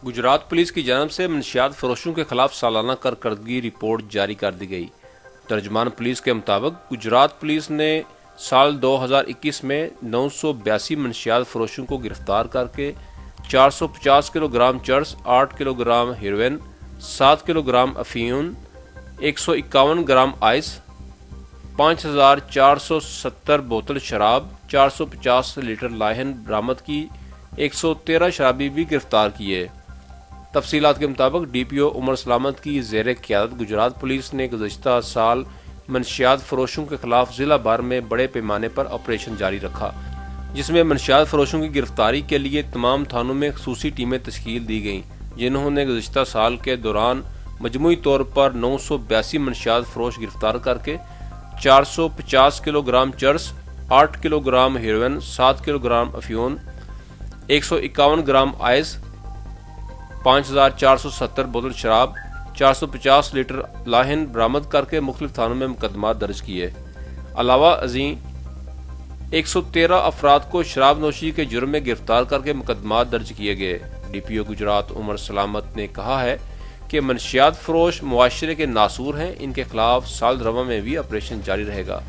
Gujarat police کی جانب سے منشیات فروشوں کے خلاف سالانہ کارکردگی رپورٹ جاری کر دی گئی۔ ترجمان پولیس کے مطابق گجرات پولیس نے سال 2021 میں 982 منشیات فروشوں کو گرفتار کر کے 450 کلو گرام چرس، 8 kilo gram heroine, 7 kilo gram افیون، 151 gram ice, 5470 بوتل شراب، 450 لیٹر لائحن برآمد کی، 113 شرابی بھی گرفتار کیے۔ تفصیلات کے مطابق ڈی پی او عمر سلامت کی زیر قیادت گجرات پولیس نے گزشتہ سال منشیات فروشوں کے خلاف ضلع بھر میں بڑے پیمانے پر آپریشن جاری رکھا، جس میں منشیات فروشوں کی گرفتاری کے لیے تمام تھانوں میں خصوصی ٹیمیں تشکیل دی گئیں، جنہوں نے گزشتہ سال کے دوران مجموعی طور پر 982 منشیات فروش گرفتار کر کے 450 کلو گرام چرس، 8 kilo gram heroine, 7 kilo gram افیون، 151 gram ice, 5470 بوتل شراب، 450 لیٹر لائحن برآمد کر کے مختلف تھانوں میں مقدمات درج کیے۔ علاوہ ازیں 113 افراد کو شراب نوشی کے جرم میں گرفتار کر کے مقدمات درج کیے گئے۔ ڈی پی او گجرات عمر سلامت نے کہا ہے کہ منشیات فروش معاشرے کے ناسور ہیں، ان کے خلاف سال رواں میں بھی آپریشن جاری رہے گا۔